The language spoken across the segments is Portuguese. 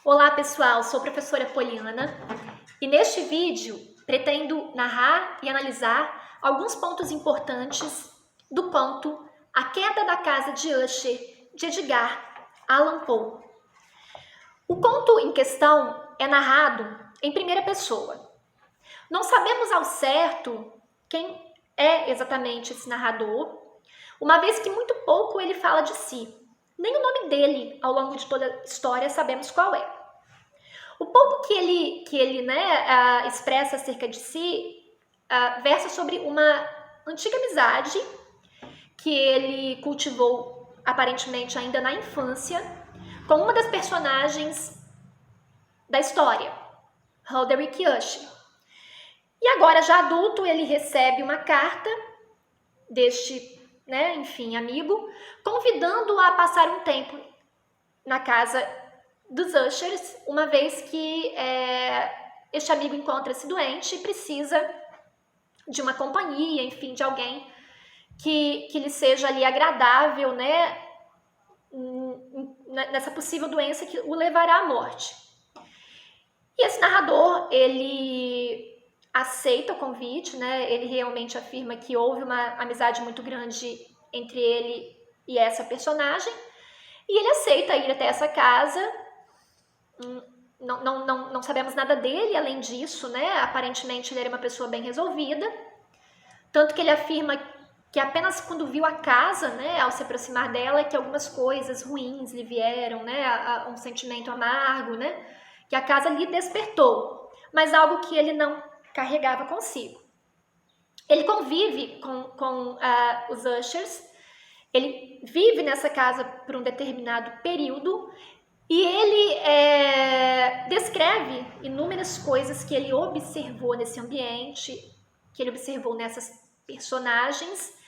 Olá pessoal, sou a professora Poliana e neste vídeo pretendo narrar e analisar alguns pontos importantes do conto A Queda da Casa de Usher, de Edgar Allan Poe. O conto em questão é narrado em primeira pessoa. Não sabemos ao certo quem é exatamente esse narrador, uma vez que muito pouco ele fala de si. Nem o nome dele, ao longo de toda a história, sabemos qual é. O pouco que ele expressa acerca de si versa sobre uma antiga amizade que ele cultivou, aparentemente ainda na infância, com uma das personagens da história, Roderick Usher. E agora, já adulto, ele recebe uma carta deste, amigo, convidando-o a passar um tempo na casa dos Ushers, uma vez que este amigo encontra-se doente e precisa de uma companhia, enfim, de alguém que lhe seja ali agradável, nessa possível doença que o levará à morte. E esse narrador, ele aceita o convite, ele realmente afirma que houve uma amizade muito grande entre ele e essa personagem, e ele aceita ir até essa casa. Não sabemos nada dele além disso, Aparentemente ele era uma pessoa bem resolvida, tanto que ele afirma que apenas quando viu a casa, ao se aproximar dela, que algumas coisas ruins lhe vieram, um sentimento amargo, que a casa lhe despertou, mas algo que ele não carregava consigo. Ele convive com os Ushers, ele vive nessa casa por um determinado período, e ele descreve inúmeras coisas que ele observou nesse ambiente, que ele observou nessas personagens,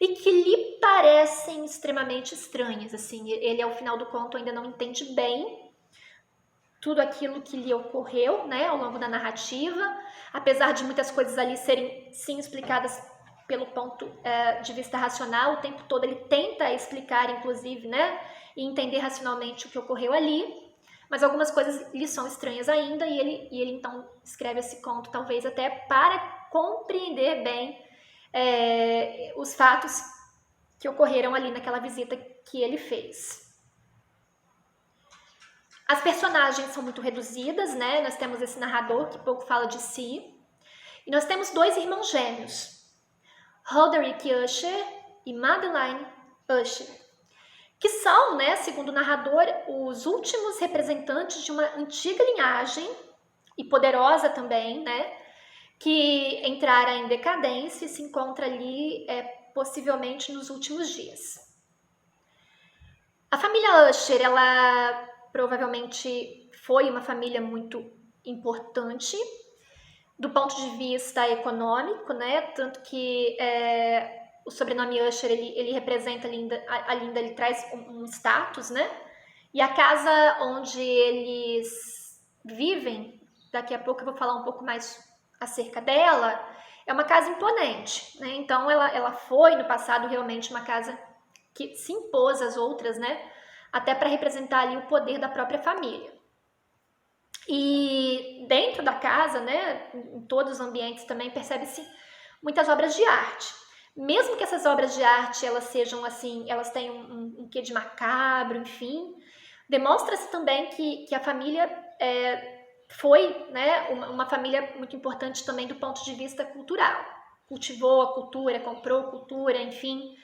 e que lhe parecem extremamente estranhas. Assim, ele, ao final do conto, ainda não entende bem tudo aquilo que lhe ocorreu, ao longo da narrativa, apesar de muitas coisas ali serem, sim, explicadas pelo ponto de vista racional. O tempo todo ele tenta explicar, inclusive, e entender racionalmente o que ocorreu ali, mas algumas coisas lhe são estranhas ainda, e ele então escreve esse conto, talvez até para compreender bem os fatos que ocorreram ali naquela visita que ele fez. As personagens são muito reduzidas, Nós temos esse narrador que pouco fala de si, e nós temos dois irmãos gêmeos, Roderick Usher e Madeline Usher, que são, segundo o narrador, os últimos representantes de uma antiga linhagem, e poderosa também, que entrara em decadência e se encontra ali possivelmente nos últimos dias. A família Usher, ela provavelmente foi uma família muito importante do ponto de vista econômico, tanto que o sobrenome Usher, ele representa ainda ele traz um status, E a casa onde eles vivem, daqui a pouco eu vou falar um pouco mais acerca dela, é uma casa imponente, Então ela foi no passado realmente uma casa que se impôs às outras, Até para representar ali o poder da própria família. E dentro da casa, em todos os ambientes também percebe-se muitas obras de arte. Mesmo que essas obras de arte elas sejam assim, elas tenham um quê de macabro, enfim, demonstra-se também que a família foi, uma família muito importante também do ponto de vista cultural. Cultivou a cultura, comprou cultura, enfim,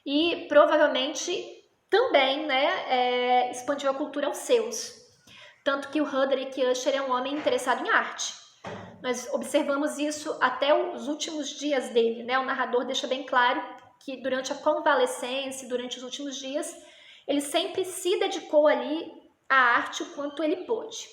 e provavelmente também, expandiu a cultura aos seus. Tanto que o Roderick Usher é um homem interessado em arte. Nós observamos isso até os últimos dias dele, O narrador deixa bem claro que durante a convalescência, durante os últimos dias, ele sempre se dedicou ali à arte o quanto ele pôde.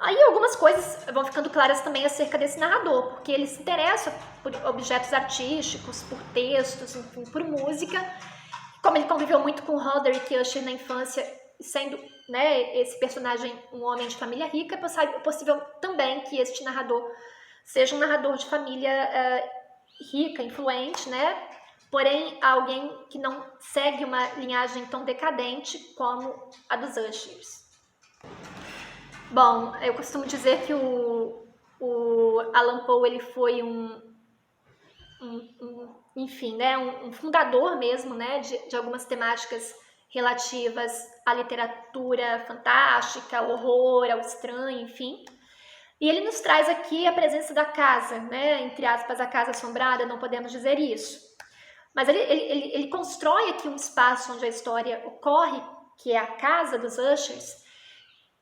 Aí algumas coisas vão ficando claras também acerca desse narrador, porque ele se interessa por objetos artísticos, por textos, enfim, por música. Como ele conviveu muito com Roderick Usher na infância, sendo esse personagem um homem de família rica, é possível também que este narrador seja um narrador de família rica, influente, porém alguém que não segue uma linhagem tão decadente como a dos Ushers. Bom, eu costumo dizer que o Allan Poe ele foi enfim, né, um fundador mesmo, né, de algumas temáticas relativas à literatura fantástica, ao horror, ao estranho, enfim. E ele nos traz aqui a presença da casa, né, entre aspas, a casa assombrada, não podemos dizer isso. Mas ele constrói aqui um espaço onde a história ocorre, que é a casa dos Ushers,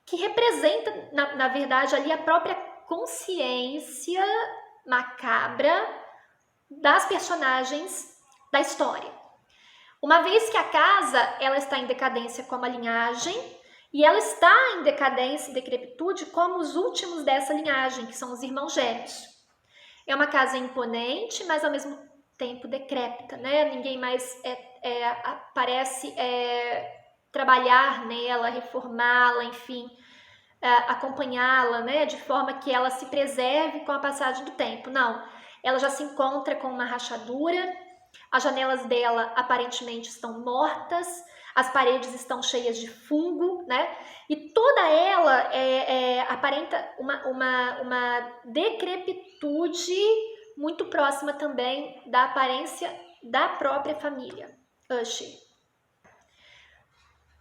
que representa, na verdade, ali a própria consciência macabra das personagens da história. Uma vez que a casa ela está em decadência como a linhagem, e ela está em decadência e decrepitude como os últimos dessa linhagem, que são os irmãos gêmeos. É uma casa imponente, mas ao mesmo tempo decrépita, né? Ninguém mais parece trabalhar nela, reformá-la, enfim, acompanhá-la, né? De forma que ela se preserve com a passagem do tempo. Não, ela já se encontra com uma rachadura, as janelas dela aparentemente estão mortas, as paredes estão cheias de fungo, né? E toda ela aparenta uma decrepitude muito próxima também da aparência da própria família Usher.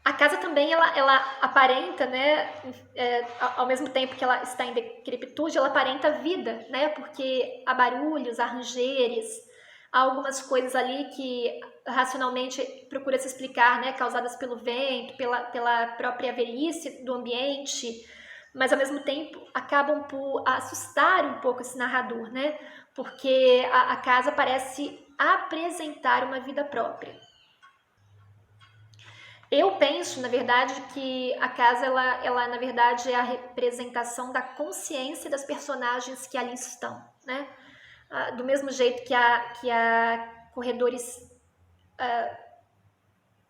A casa também ela aparenta, né? Ao mesmo tempo que ela está em decrepitude, ela aparenta vida, né? Porque há barulhos, há rangeres, há algumas coisas ali que racionalmente procura se explicar, né, causadas pelo vento, pela própria velhice do ambiente, mas ao mesmo tempo acabam por assustar um pouco esse narrador, né, porque a casa parece apresentar uma vida própria. Eu penso, na verdade, que a casa, ela na verdade, é a representação da consciência das personagens que ali estão, né? Do mesmo jeito que há corredores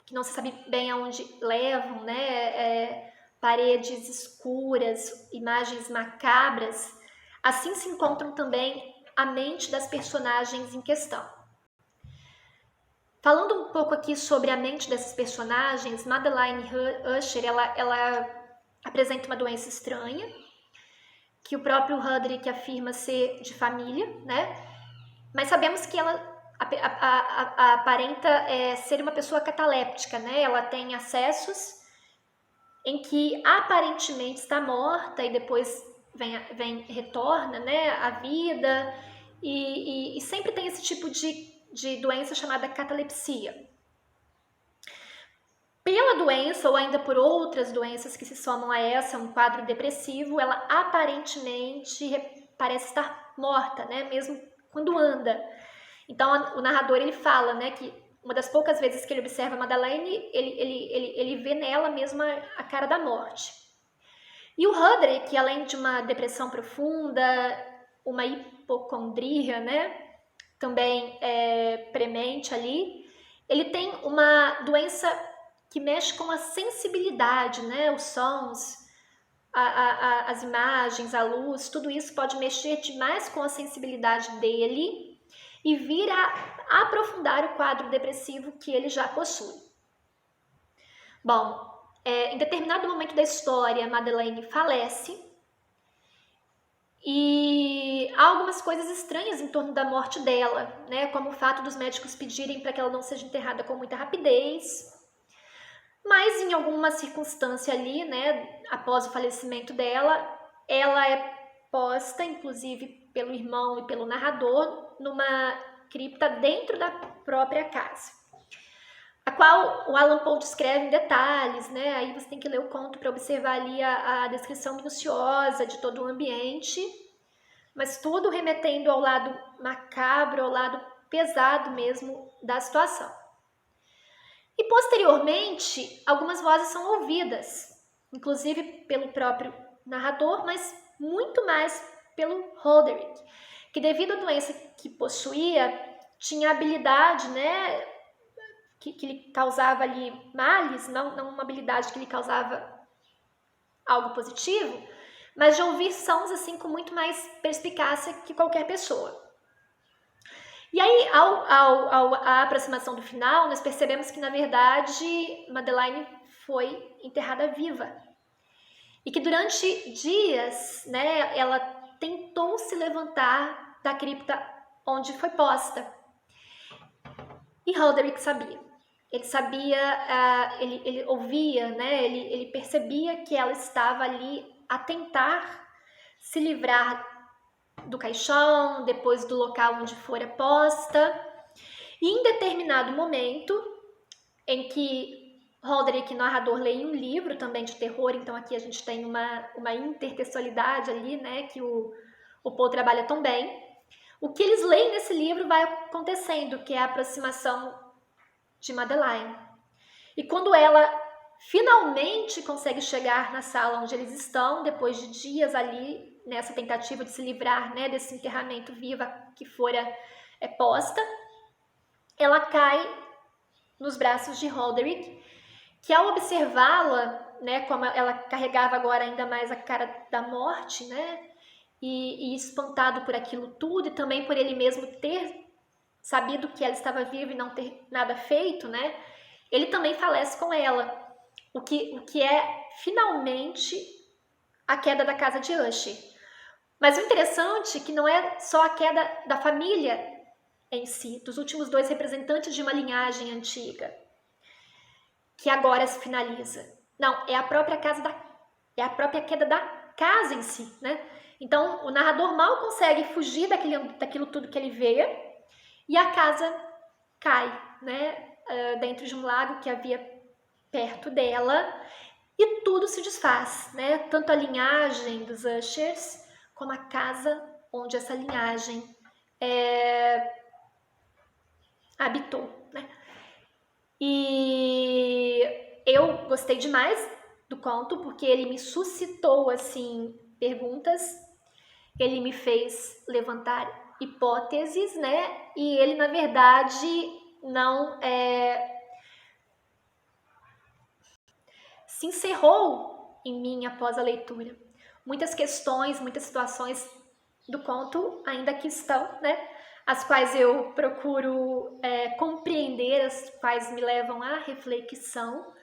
que não se sabe bem aonde levam, né? Paredes escuras, imagens macabras, assim se encontram também a mente das personagens em questão. Falando um pouco aqui sobre a mente dessas personagens, Madeline Usher, ela apresenta uma doença estranha, que o próprio Hudrick afirma ser de família, né? Mas sabemos que ela aparenta ser uma pessoa cataléptica, né? Ela tem acessos em que aparentemente está morta e depois retorna, né, à vida, e sempre tem esse tipo de doença chamada catalepsia. Pela doença, ou ainda por outras doenças que se somam a essa, um quadro depressivo, ela aparentemente parece estar morta, né, mesmo quando anda. Então, o narrador ele fala, né, que uma das poucas vezes que ele observa a Madeleine, ele vê nela mesmo a cara da morte. E o Hudrick, além de uma depressão profunda, uma hipocondria, né, também premente ali, ele tem uma doença que mexe com a sensibilidade, né, os sons, as imagens, a luz, tudo isso pode mexer demais com a sensibilidade dele e vir a aprofundar o quadro depressivo que ele já possui. Bom, em determinado momento da história, Madeleine falece e há algumas coisas estranhas em torno da morte dela, né? Como o fato dos médicos pedirem para que ela não seja enterrada com muita rapidez, mas em alguma circunstância ali, né, após o falecimento dela, ela é posta, inclusive pelo irmão e pelo narrador, numa cripta dentro da própria casa, a qual o Allan Poe descreve em detalhes, né? Aí você tem que ler o conto para observar ali a descrição minuciosa de todo o ambiente, mas tudo remetendo ao lado macabro, ao lado pesado mesmo da situação. E posteriormente, algumas vozes são ouvidas, inclusive pelo próprio narrador, mas muito mais pelo Hudrick, que devido à doença que possuía, tinha habilidade, né, que lhe causava ali males, não uma habilidade que lhe causava algo positivo, mas de ouvir sons assim com muito mais perspicácia que qualquer pessoa. E aí, à aproximação do final, nós percebemos que, na verdade, Madeline foi enterrada viva. E que durante dias, né, ela tentou se levantar da cripta onde foi posta. E Roderick sabia. Ele sabia, ele ouvia, né, ele percebia que ela estava ali a tentar se livrar do caixão, depois do local onde fora posta. E em determinado momento, em que Roderick, narrador, lê um livro também de terror, então aqui a gente tem uma intertextualidade ali, né, que o Poe trabalha tão bem. O que eles leem nesse livro vai acontecendo, que é a aproximação de Madeline. E quando ela finalmente consegue chegar na sala onde eles estão, depois de dias ali, nessa tentativa de se livrar, né, desse enterramento viva que fora posta, ela cai nos braços de Roderick, que ao observá-la, né, como ela carregava agora ainda mais a cara da morte, né, e espantado por aquilo tudo, e também por ele mesmo ter sabido que ela estava viva e não ter nada feito, né, ele também falece com ela, o que é finalmente a queda da casa de Usher. Mas o interessante é que não é só a queda da família em si, dos últimos dois representantes de uma linhagem antiga, que agora se finaliza. Não, é a própria queda da casa em si, né? Então, o narrador mal consegue fugir daquilo tudo que ele vê e a casa cai, né? Dentro de um lago que havia perto dela e tudo se desfaz, né? Tanto a linhagem dos Ushers como a casa onde essa linhagem habitou, né? E eu gostei demais do conto porque ele me suscitou assim perguntas, ele me fez levantar hipóteses, né? E ele na verdade não se encerrou em mim após a leitura. Muitas questões, muitas situações do conto ainda aqui estão, né? As quais eu procuro compreender, as quais me levam à reflexão.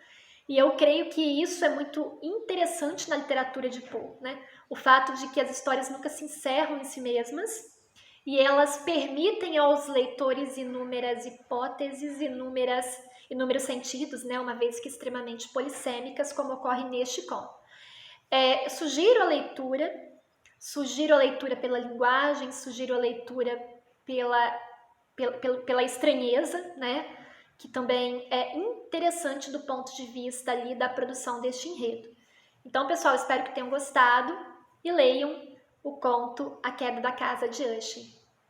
E eu creio que isso é muito interessante na literatura de Poe, né? O fato de que as histórias nunca se encerram em si mesmas e elas permitem aos leitores inúmeras hipóteses, inúmeros sentidos, né? Uma vez que extremamente polissêmicas, como ocorre neste conto. Sugiro a leitura pela linguagem, sugiro a leitura pela estranheza, né? Que também é interessante do ponto de vista ali da produção deste enredo. Então, pessoal, espero que tenham gostado e leiam o conto A Queda da Casa de Usher.